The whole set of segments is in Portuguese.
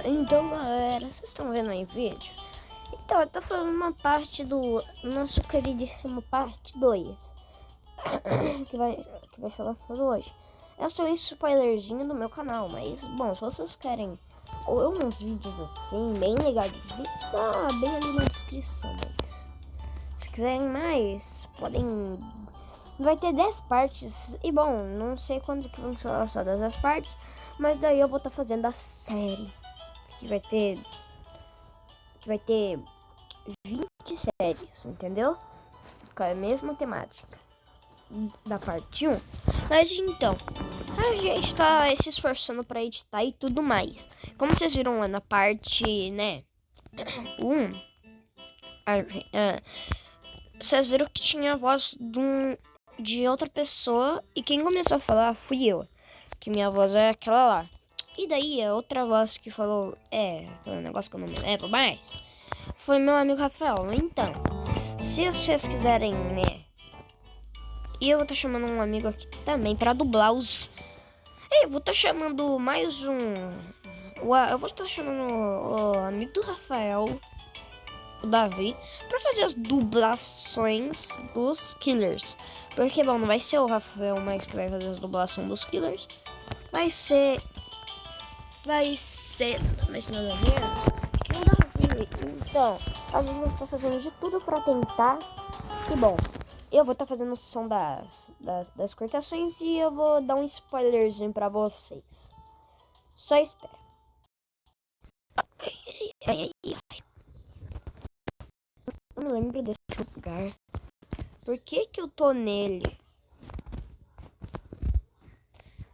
Então, galera, vocês estão vendo aí o vídeo? Então, eu tô falando uma parte do nosso queridíssimo parte 2 que vai ser lançado hoje. É só um spoilerzinho do meu canal, mas, bom, se vocês querem ou uns vídeos assim, bem legais, tá bem ali na descrição. Se quiserem mais, podem... Vai ter 10 partes, e bom, não sei quando que vão ser lançadas as partes, mas daí eu vou estar fazendo a série, que vai ter 20 séries, entendeu? Com a mesma temática da parte 1. Mas então, a gente tá se esforçando pra editar e tudo mais. Como vocês viram lá na parte, né, 1, vocês viram que tinha a voz de outra pessoa e quem começou a falar fui eu. Que minha voz é aquela lá. E daí a outra voz que falou, um negócio que eu não me lembro mais, foi meu amigo Rafael. Então, se vocês quiserem, né, e eu vou estar chamando um amigo aqui também pra dublar os... Eu vou estar chamando mais um... Eu vou estar chamando o amigo do Rafael, o Davi, pra fazer as dublações dos Killers. Porque, bom, não vai ser o Rafael mais que vai fazer as dublações dos Killers. Vai ser mais nada menos que o Davi. Então, a gente está fazendo de tudo pra tentar. E, bom, eu vou estar fazendo o som das cortações e eu vou dar um spoilerzinho pra vocês. Só espera. Eu não lembro desse lugar. Por que eu tô nele?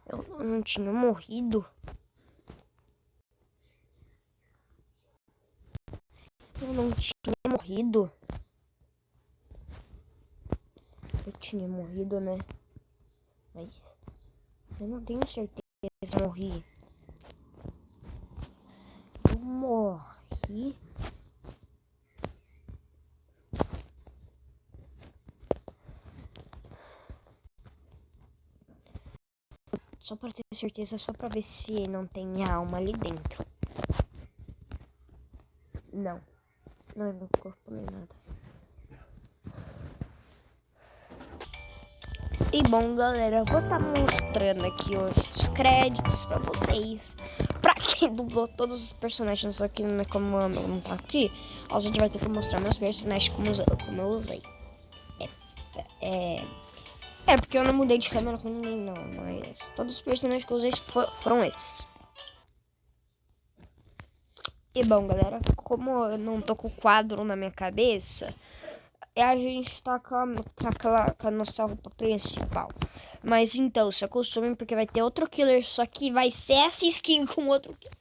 Eu não tinha morrido. Eu não tinha morrido. Eu tinha morrido, né? Mas eu não tenho certeza se eu morri. Eu morri. Só pra ter certeza, só pra ver se não tem alma ali dentro. Não. Não é meu corpo nem nada. E bom, galera, eu vou estar mostrando aqui os créditos pra vocês. Pra quem dublou todos os personagens aqui, como o meu não tá aqui, a gente vai ter que mostrar meus personagens como eu usei. Porque eu não mudei de câmera com ninguém, não. Mas todos os personagens que eu usei foram esses. E bom, galera, como eu não tô com o quadro na minha cabeça, a gente tá com a nossa roupa principal. Mas então, se acostumem porque vai ter outro killer, só que vai ser essa skin com outro killer.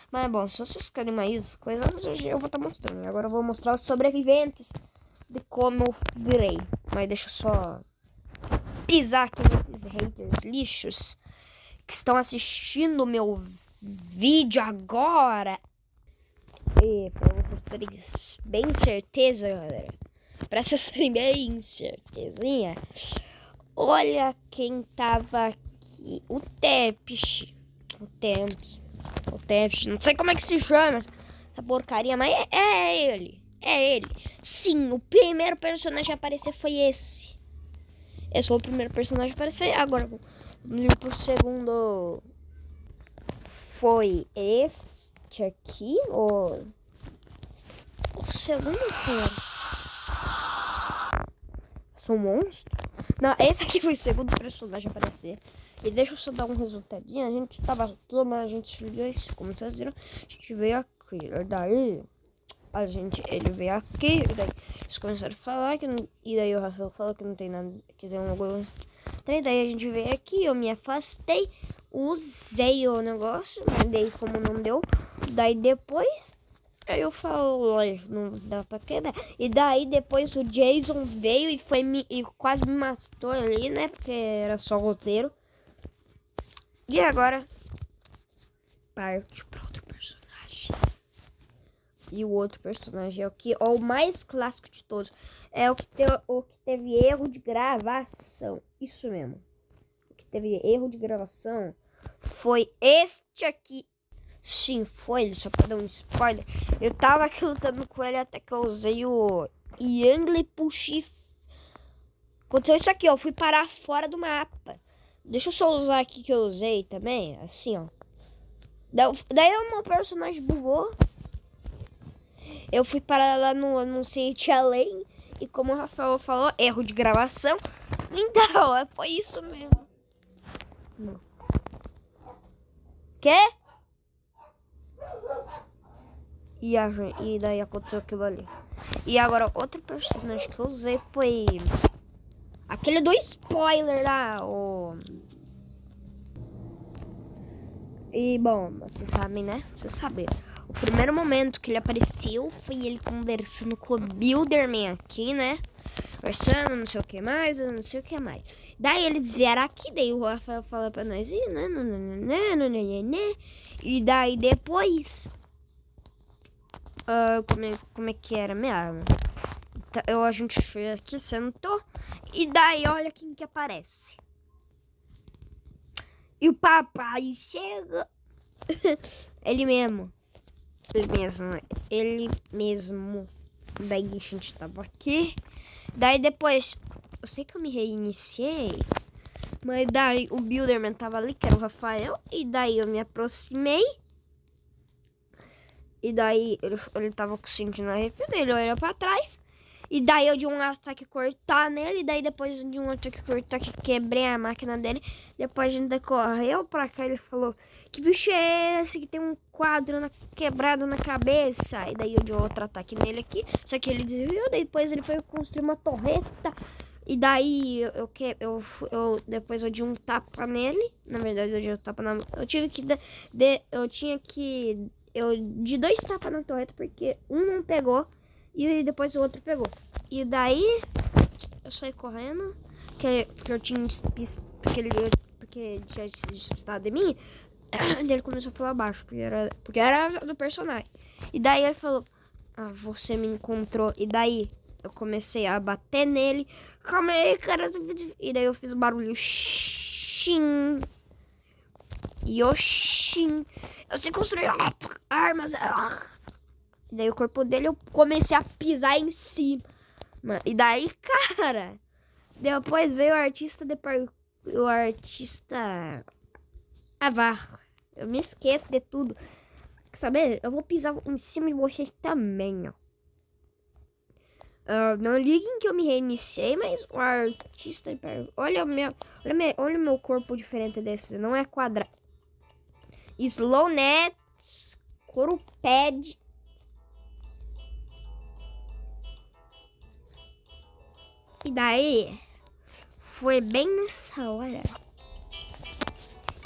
Mas bom, se vocês querem mais coisas, eu vou estar mostrando. Agora eu vou mostrar os sobreviventes de como eu virei. Mas deixa eu só pisar aqui nesses haters lixos que estão assistindo o meu vídeo agora. E pra vocês terem bem certeza, galera. Pra vocês terem bem certezinha. Olha quem tava aqui. O Tempest. Não sei como é que se chama essa porcaria, mas é ele. É ele. Sim, o primeiro personagem a aparecer foi esse. Esse foi o primeiro personagem a aparecer. Agora, o segundo foi este aqui. O segundo foi... Sou um monstro? Não, esse aqui foi o segundo personagem a aparecer. E deixa eu só dar um resultadinho. A gente tava tudo, a gente viu isso. Como vocês viram, a gente veio aqui. Daí, ele veio aqui. E daí, eles começaram a falar. E daí o Rafael falou que não tem nada. Que tem um bagulho. Daí a gente veio aqui. Eu me afastei. Usei o negócio. Mas daí, como não deu. Daí depois. Aí eu falei, não dá pra quebrar. E daí depois o Jason veio e quase me matou ali, né? Porque era só roteiro. E agora parte para outro personagem. E o outro personagem é o mais clássico de todos. É o que teve erro de gravação. Isso mesmo. O que teve erro de gravação foi este aqui. Sim, foi, só pra dar um spoiler. Eu tava aqui lutando com ele até que eu usei o Yangle Push. Aconteceu isso aqui, ó. Eu fui parar fora do mapa. Deixa eu só usar aqui que eu usei também. Assim, ó. Daí o meu personagem bugou. Eu fui parar lá no site além. E como o Rafael falou, erro de gravação. Então, foi isso mesmo. Quê? E daí aconteceu aquilo ali. E agora, outro personagem que eu usei foi aquele do spoiler lá. E bom, você sabe, né? Você sabe. O primeiro momento que ele apareceu foi ele conversando com o Builderman aqui, né? Conversando, não sei o que mais, não sei o que mais. Daí eles vieram aqui, daí o Rafael falou pra nós, e daí depois, como é que era mesmo? Então, a gente foi aqui, sentou, e daí olha quem que aparece. E o papai chega, ele mesmo. Daí a gente tava aqui. Daí depois, eu sei que eu me reiniciei, mas daí o Builderman tava ali, que era o Rafael. E daí eu me aproximei. E daí ele tava com o cinto no arrepio dele, olhou pra trás. E daí eu de um ataque cortar nele. E daí depois de um ataque cortar que quebrei a máquina dele. Depois a gente correu pra cá, ele falou: que bicho é esse que tem um quadro quebrado na cabeça? E daí eu de outro ataque nele aqui. Só que ele desviou, depois ele foi construir uma torreta. E daí depois eu de um tapa nele. Na verdade eu de um tapa na... Eu tive que... Eu de 2 tapas na torreta, porque um não pegou e depois o outro pegou. E daí eu saí correndo, porque eu tinha despistado, porque ele tinha despistado de mim. E ele começou a falar baixo, porque era do personagem. E daí ele falou: ah, você me encontrou. E daí eu comecei a bater nele. Calma aí, cara. E daí eu fiz o barulho Xin. Yoshin. Eu sei construir armas. E daí o corpo dele eu comecei a pisar em cima. E daí, cara, depois veio o artista o artista. Eu me esqueço de tudo. Sabe? Eu vou pisar em cima de vocês também, ó. Não liguem que eu me reiniciei, mas o artista. Olha o meu corpo diferente desse. Não é quadrado. Slownet, Coruped. E daí, foi bem nessa hora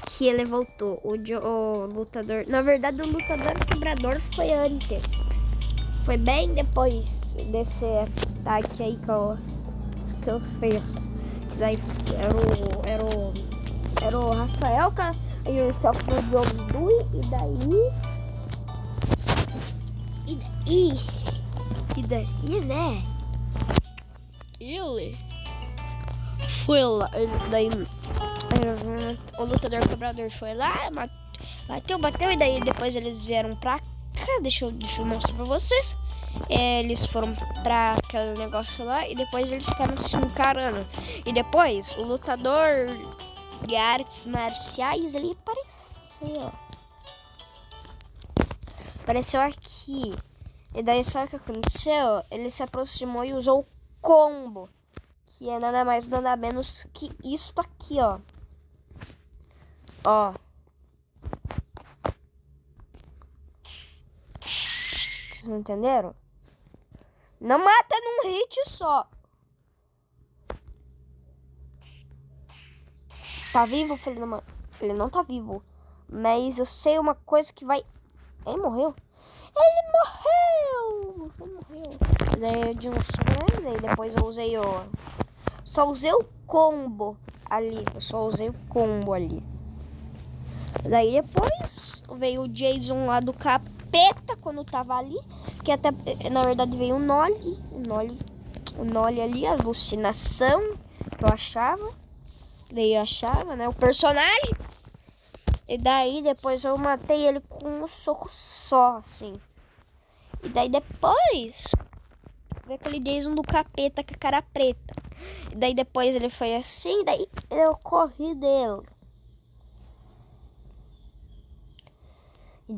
que ele voltou. O lutador. Na verdade, o lutador quebrador foi antes. Foi bem depois desse ataque aí que eu fiz. Que daí era o Rafael, e o Céu pro jogo do. E daí, né? Ele foi lá. O lutador quebrador foi lá, bateu. E daí depois eles vieram pra cá. Deixa eu mostrar pra vocês. Eles foram pra aquele negócio lá. E depois eles ficaram se encarando. E depois o lutador de artes marciais, ele apareceu. Apareceu aqui. E daí sabe o que aconteceu? Ele se aproximou e usou o combo. Que é nada mais, nada menos que isto aqui, ó. Ó. Vocês não entenderam? Não mata num hit só. Tá vivo, filho da mãe? Ele não tá vivo. Mas eu sei uma coisa que vai... Ele morreu? Ele morreu. E daí eu de um daí depois eu usei só usei o combo ali. Daí depois veio o Jason lá do capeta quando tava ali. Que até, na verdade, veio o Nolly ali, a alucinação que eu achava. Daí eu achava, né? O personagem. E daí depois eu matei ele com um soco só, assim. E daí depois veio aquele Jason do capeta com a cara preta. E daí depois ele foi assim, daí eu corri dele. E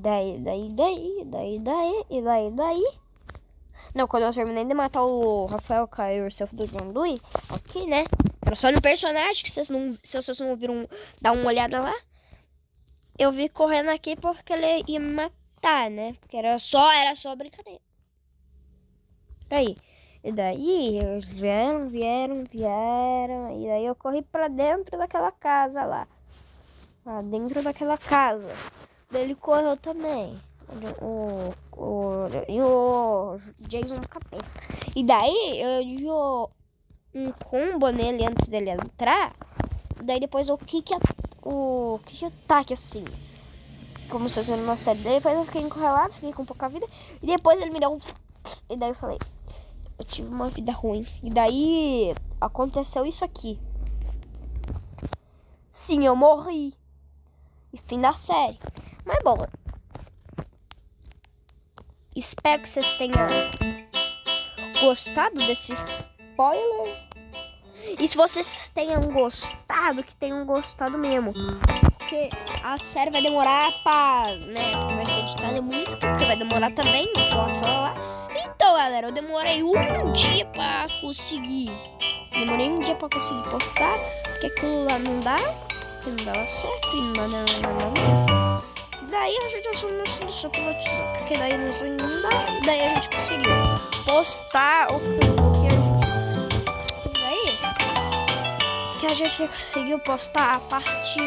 daí. Não, quando eu terminei de matar o Rafael Caio, o self do John Louis, ok, né? Era só no personagem, que se vocês não viram, dar uma olhada lá. Eu vi correndo aqui porque ele ia me matar, né? Porque era só brincadeira. Aí. E daí, eles vieram. E daí eu corri pra dentro daquela casa lá. Lá dentro daquela casa. Daí ele correu também. O Jason do capeta. E daí eu dei um combo nele antes dele entrar. Daí depois o kick ataque assim. Como se fosse uma série. Daí depois eu fiquei encurralado, fiquei com pouca vida. E depois ele me deu um. E daí eu falei, eu tive uma vida ruim. E daí aconteceu isso aqui. Sim, eu morri. E fim da série. Mas bom. Espero que vocês tenham gostado desse spoiler. E se vocês tenham gostado, que tenham gostado mesmo. Porque a série vai demorar pra, né? Vai ser editada muito, porque vai demorar também. Lá. Então, galera, eu demorei um dia pra conseguir. Demorei um dia pra conseguir postar. Porque aquilo lá não dá. Porque não dava certo. E não. Daí a gente achou uma solução pelo WhatsApp, porque daí não dá, e daí a gente conseguiu postar o que a gente conseguiu. E daí que a gente conseguiu postar a parte 1.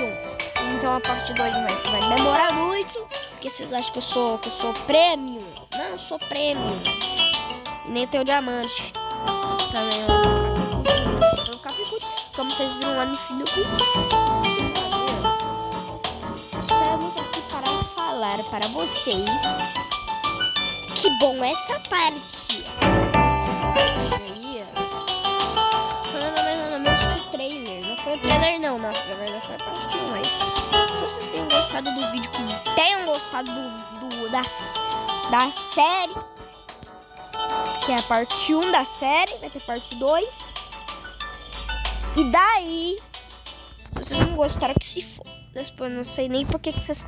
Então a parte 2 vai demorar muito, porque vocês acham que eu sou premium. Não, eu sou premium. E nem tenho diamante. Também eu tenho Capicute, como vocês viram lá no fim do vídeo. Estamos aqui para falar para vocês que bom essa parte. Essa parte aí foi nada mais nada menos que o trailer. Não foi o trailer não, na verdade foi a parte 1. É isso. Se vocês tenham gostado do vídeo, que tenham gostado da série, que é a parte 1 da série, vai ter parte 2. E daí, se vocês não gostaram, que se for. Depois não sei nem por que vocês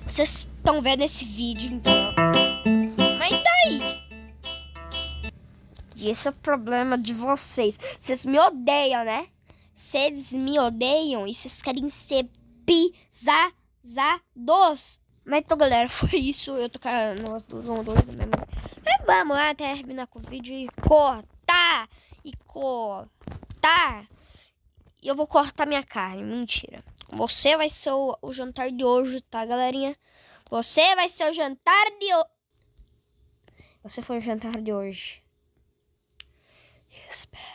estão vendo esse vídeo, então. Mas daí. E esse é o problema de vocês. Vocês me odeiam, né? Vocês me odeiam e vocês querem ser pisados. Mas então, galera, foi isso. Eu tô com as duas ondas da minha mãe. Mas vamos lá terminar com o vídeo e cortar. E eu vou cortar minha carne. Mentira. Você vai ser o jantar de hoje, tá, galerinha? Você vai ser o jantar de hoje. Você foi o jantar de hoje. Espero.